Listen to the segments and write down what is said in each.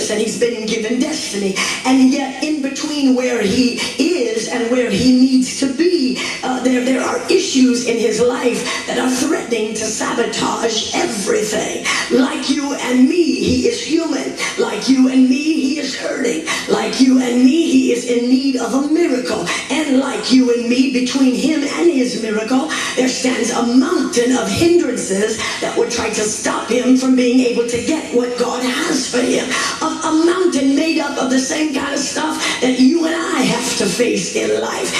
purpose and he's been given destiny. And yet in between where he is and where he needs to be, there are issues in his life that are threatening to sabotage everything. Like you and me, he is human. Like you and me, he is hurting. Like you and me, he is in need of a miracle. And like you and me, between him and his miracle, there stands a mountain of hindrances that would try to stop him from being able to get what God has for him. A mountain made up of the same kind of stuff that you and I have to face in life.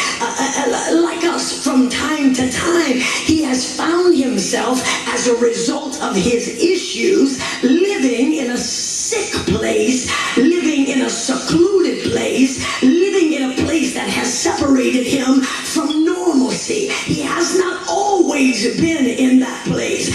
Like us, from time to time, he has found himself as a result of his issues living in a sick place, living in a secluded place, living in a place that has separated him from normalcy. He has not always been in that place.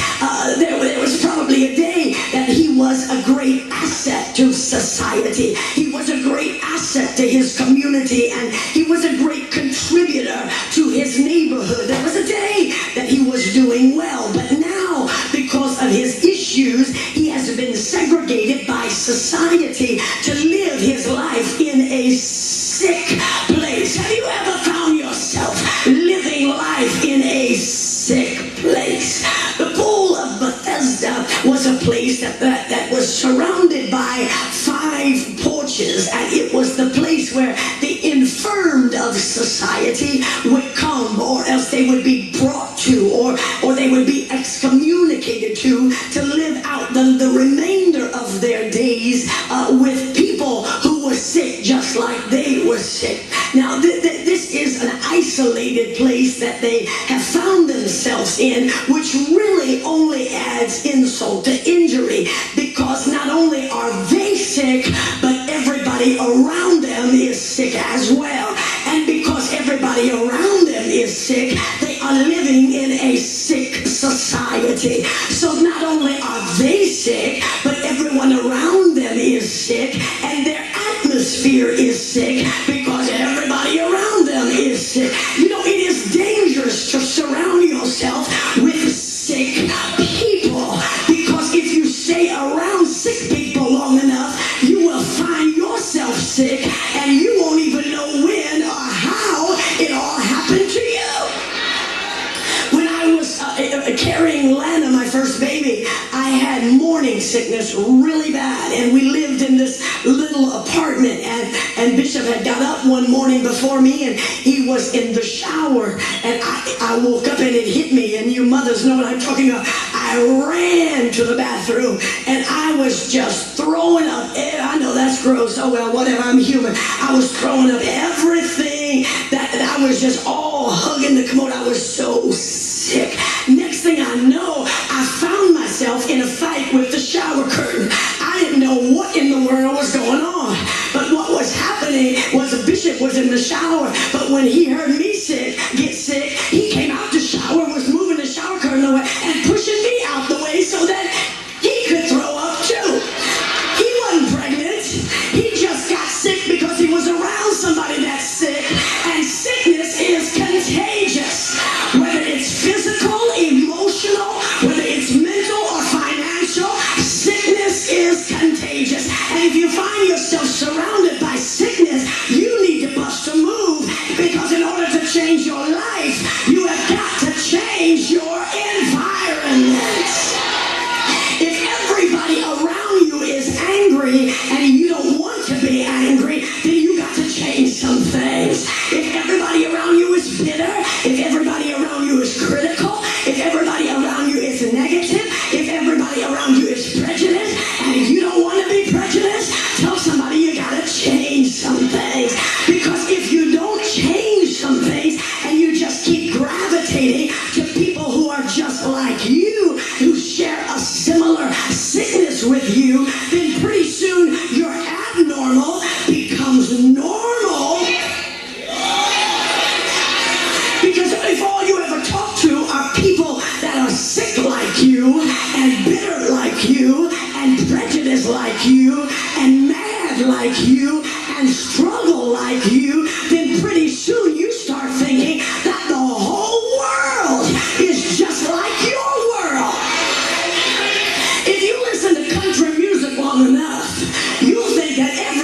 There was probably a day that he was a great asset to society. He was a great asset to his community, and he was a great contributor to his neighborhood. There was a day that he was doing well, but now, because of his issues, he has been segregated by society to live his life in a sick place. Have you ever found yourself living life in a sick place? The pool of Bethesda was a place that was surrounded by 5 porches, and it was the place where the infirmed of society would come, or else they would be brought to, or they would be excommunicated to live out the remainder of their days with people who were sick just like they were sick. Now, this is an isolated place that they have found themselves in, which really only adds insult to injury, because not only are they sick, but everybody around them is sick as well. And because everybody around them is sick, they are living in a sick society. So not only are they sick, but everyone around them is sick, and their atmosphere is sick because everybody around them is sick. You know, it is dangerous to surround yourself with sick people, because if you stay around sick people long enough, you will find yourself sick, and you won't even know when or how it all happened to you. When I was carrying Lana, my first baby, I had morning sickness really bad, and we lived in this little apartment, and Bishop had got up one morning before me, and he was in the shower, and I woke up and it hit me, and you mothers know what I'm talking about. I ran to the bathroom, and I was just throwing up. I know that's gross. Oh well, whatever, I'm human. I was throwing up everything that I was just all hugging the commode. I was so sick. Next thing I know, I found myself in a fight with the shower curtain. I didn't know what in the world was going on. But what was happening was the bishop was in the shower, but when he heard me get sick, he came out the shower, was moving the shower curtain away and pushing me out the way so that he could throw up too. He wasn't pregnant. He just got sick because he was around somebody that's sick, and sickness is contagious. Whether it's physical, emotional, whether it's mental or financial, sickness is contagious. And if you find yourself surrounded by sickness, you need to bust a move, because in order to change your life, you have got to change your environment. If everybody around you is angry and you don't want to be angry, then you got to change some things. If everybody around you is bitter, if everybody around you is critical, if everybody around you is negative, if everybody around you is prejudiced, and if you don't want to be prejudiced, tell somebody you got to change some things. Because if you don't change some things and you just keep gravitating to people who are just like you, who share a similar sickness with you, then pretty soon your abnormal becomes normal. Because if all you ever talk to are people that are sick like you, and bitter like you, and prejudiced like you, and mad like you, and struggle like you, then pretty soon you start thinking that the whole world is just like your world. If you listen to country music long enough, you'll think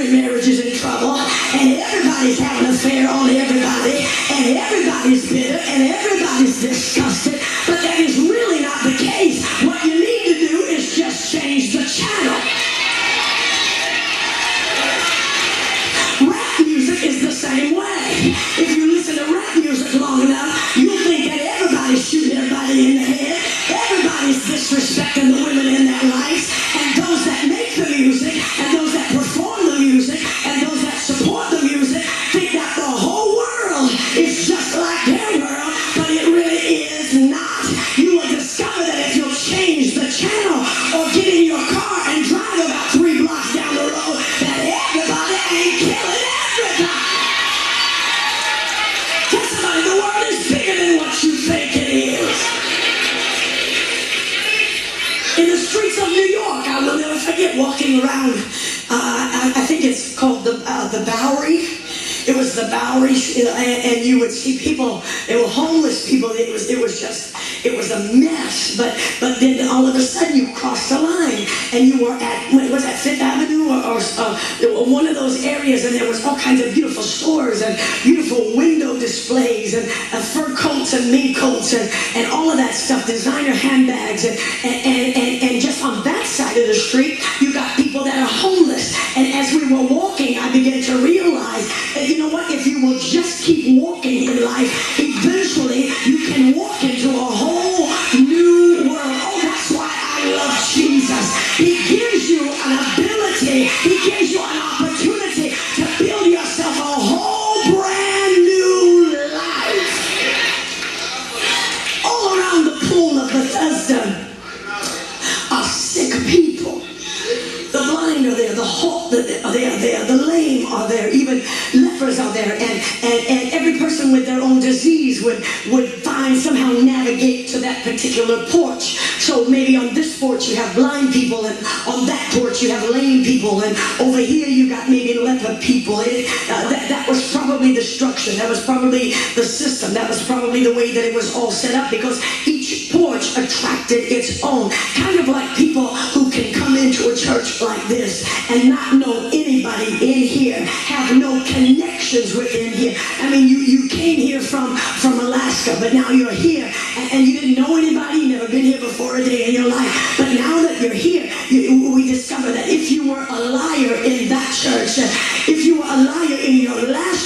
every marriage is in trouble, and everybody's having an affair on everybody, and everybody's bitter, and everybody's disgusted. But that is really not the case. What you need to do is just change the channel. Rap music is the same way. If you listen to rap music long enough, you'll think that everybody's shooting everybody in the head. Everybody's disrespecting the women in their lives. And those that make the music, and those that perform the music, and those that support the music, think that the whole world is just like their world, but it really is not. You will discover that if you'll change the channel, or get in your car and drive about 3 blocks down the road, that everybody ain't killing everybody. Tell somebody the world is bigger than what you think it is. In the streets of New York, I will never forget walking around, I think it's called the Bowery. It was the Bowery, and you would see people, they were homeless people. It was a mess. But then all of a sudden you crossed the line, and you were at, was that Fifth Avenue or one of those areas, and there was all kinds of beautiful stores and beautiful window displays and fur coats and mink coats and all of that stuff, designer handbags, and just on that side of the street you got people that are homeless. And as we were walking, I began to realize that, you know what, if you will just keep walking in life, eventually you can walk into a whole new world. Oh, that's why I love Jesus. He gives you an ability, he gives you an opportunity to build yourself a whole brand new life. All around the pool of Bethesda are sick people. The blind are there, the halt are there, the lame are there, even lepers are there, and every person with their own disease would somehow navigate to that particular porch. So maybe on this porch you have blind people, and on that porch you have lame people, and over here you got maybe leper people. That was probably the structure, that was probably the system, that was probably the way that it was all set up, because each porch attracted its own. Kind of like people who can come into a church like this and not know anybody in here, have no connections within here. I mean, you came here from Alaska, but now you're here, and you didn't know anybody, you never been here before a day in your life. But now that you're here, we discover that if you were a liar in that church, if you were a liar in your last